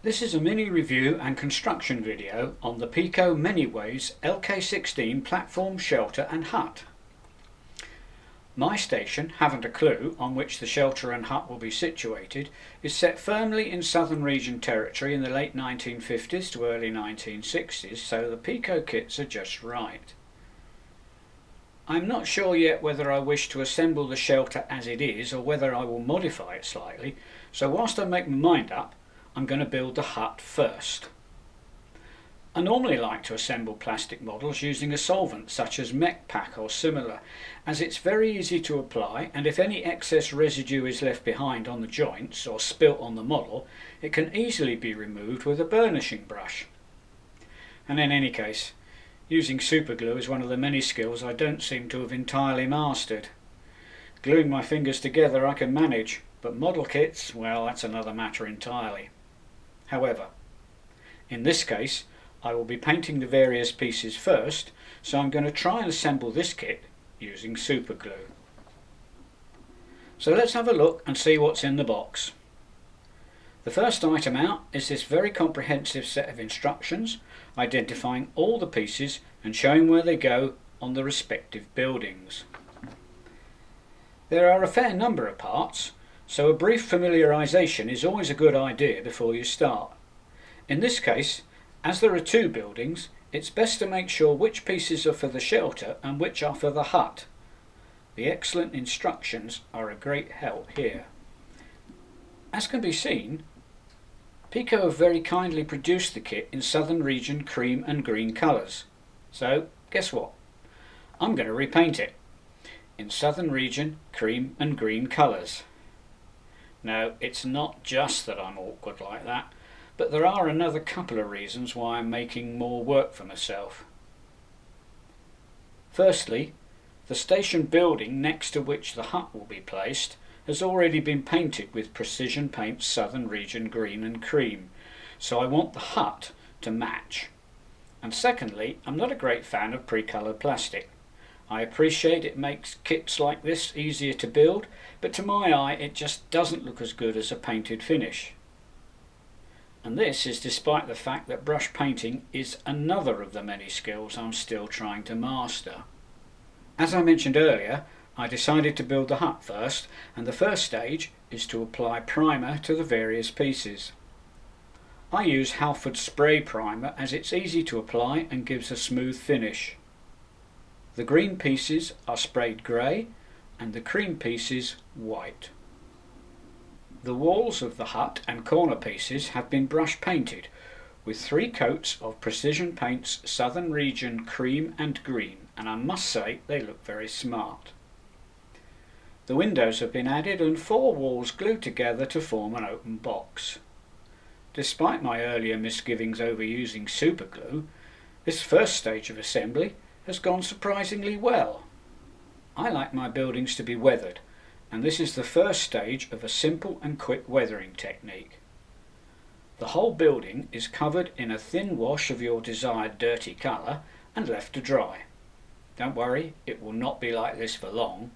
This is a mini review and construction video on the Peco Manyways LK16 platform shelter and hut. My station, Havant Aclew, on which the shelter and hut will be situated, is set firmly in Southern Region territory in the late 1950s to early 1960s, so the Peco kits are just right. I'm not sure yet whether I wish to assemble the shelter as it is or whether I will modify it slightly, so whilst I make my mind up, I'm going to build the hut first. I normally like to assemble plastic models using a solvent such as Mech Pack or similar, as it's very easy to apply, and if any excess residue is left behind on the joints or spilt on the model, it can easily be removed with a burnishing brush. And in any case, using super glue is one of the many skills I don't seem to have entirely mastered. Gluing my fingers together I can manage, but model kits, well, that's another matter entirely. However, in this case I will be painting the various pieces first, so I'm going to try and assemble this kit using super glue. So let's have a look and see what's in the box. The first item out is this very comprehensive set of instructions identifying all the pieces and showing where they go on the respective buildings. There are a fair number of parts, so a brief familiarisation is always a good idea before you start. In this case, as there are two buildings, it's best to make sure which pieces are for the shelter and which are for the hut. The excellent instructions are a great help here. As can be seen, Peco have very kindly produced the kit in Southern Region cream and green colours. So, guess what? I'm going to repaint it in Southern Region cream and green colours. No, it's not just that I'm awkward like that, but there are another couple of reasons why I'm making more work for myself. Firstly, the station building next to which the hut will be placed has already been painted with Precision Paints Southern Region green and cream, so I want the hut to match. And secondly, I'm not a great fan of pre-coloured plastic. I appreciate it makes kits like this easier to build, but to my eye it just doesn't look as good as a painted finish. And this is despite the fact that brush painting is another of the many skills I'm still trying to master. As I mentioned earlier, I decided to build the hut first, and the first stage is to apply primer to the various pieces. I use Halford spray primer as it's easy to apply and gives a smooth finish. The green pieces are sprayed grey and the cream pieces white. The walls of the hut and corner pieces have been brush painted with 3 coats of Precision Paints Southern Region cream and green, and I must say they look very smart. The windows have been added and 4 walls glued together to form an open box. Despite my earlier misgivings over using super glue, this first stage of assembly has gone surprisingly well. I like my buildings to be weathered, and this is the first stage of a simple and quick weathering technique. The whole building is covered in a thin wash of your desired dirty colour and left to dry. Don't worry, it will not be like this for long.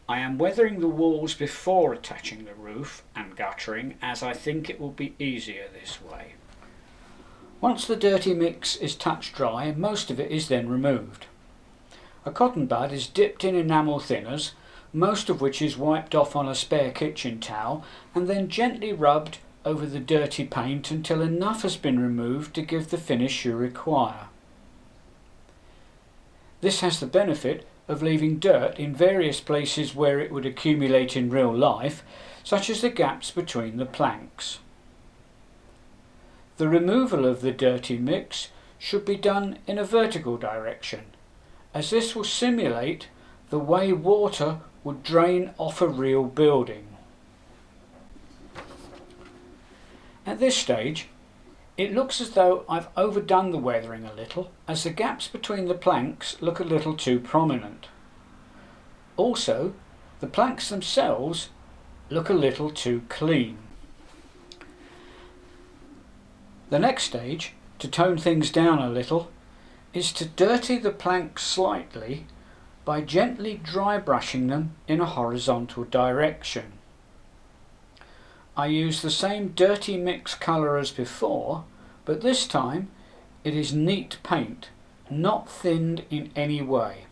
I am weathering the walls before attaching the roof and guttering, as I think it will be easier this way. Once the dirty mix is touch dry, most of it is then removed. A cotton bud is dipped in enamel thinners, most of which is wiped off on a spare kitchen towel and then gently rubbed over the dirty paint until enough has been removed to give the finish you require. This has the benefit of leaving dirt in various places where it would accumulate in real life, such as the gaps between the planks. The removal of the dirty mix should be done in a vertical direction, as this will simulate the way water would drain off a real building. At this stage, it looks as though I've overdone the weathering a little, as the gaps between the planks look a little too prominent. Also, the planks themselves look a little too clean. The next stage, to tone things down a little, is to dirty the planks slightly by gently dry brushing them in a horizontal direction. I use the same dirty mix colour as before, but this time it is neat paint, not thinned in any way.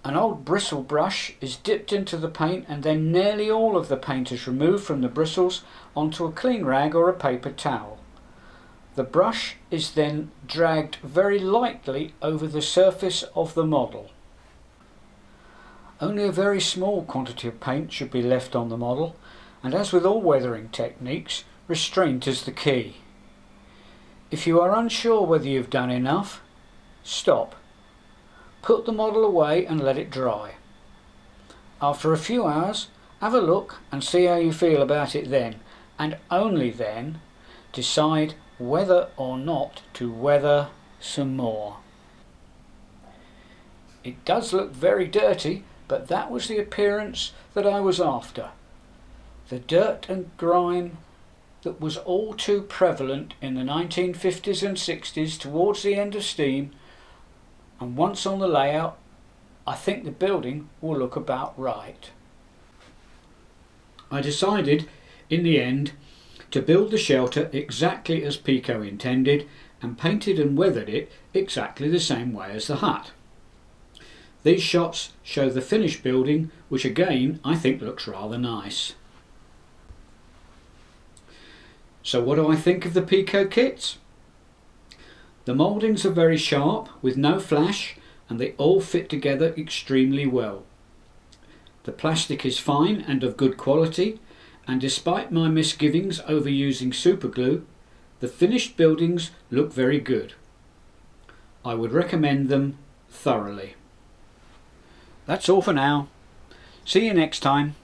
An old bristle brush is dipped into the paint and then nearly all of the paint is removed from the bristles onto a clean rag or a paper towel. The brush is then dragged very lightly over the surface of the model. Only a very small quantity of paint should be left on the model, and as with all weathering techniques, restraint is the key. If you are unsure whether you've done enough, stop. Put the model away and let it dry. After a few hours, have a look and see how you feel about it then, and only then decide whether or not to weather some more. It does look very dirty, but that was the appearance that I was after. The dirt and grime that was all too prevalent in the 1950s and 60s towards the end of steam, and once on the layout, I think the building will look about right. I decided in the end to build the shelter exactly as Peco intended and painted and weathered it exactly the same way as the hut. These shots show the finished building, which again I think looks rather nice. So what do I think of the Peco kits? The mouldings are very sharp with no flash and they all fit together extremely well. The plastic is fine and of good quality, and despite my misgivings over using superglue, the finished buildings look very good. I would recommend them thoroughly. That's all for now. See you next time.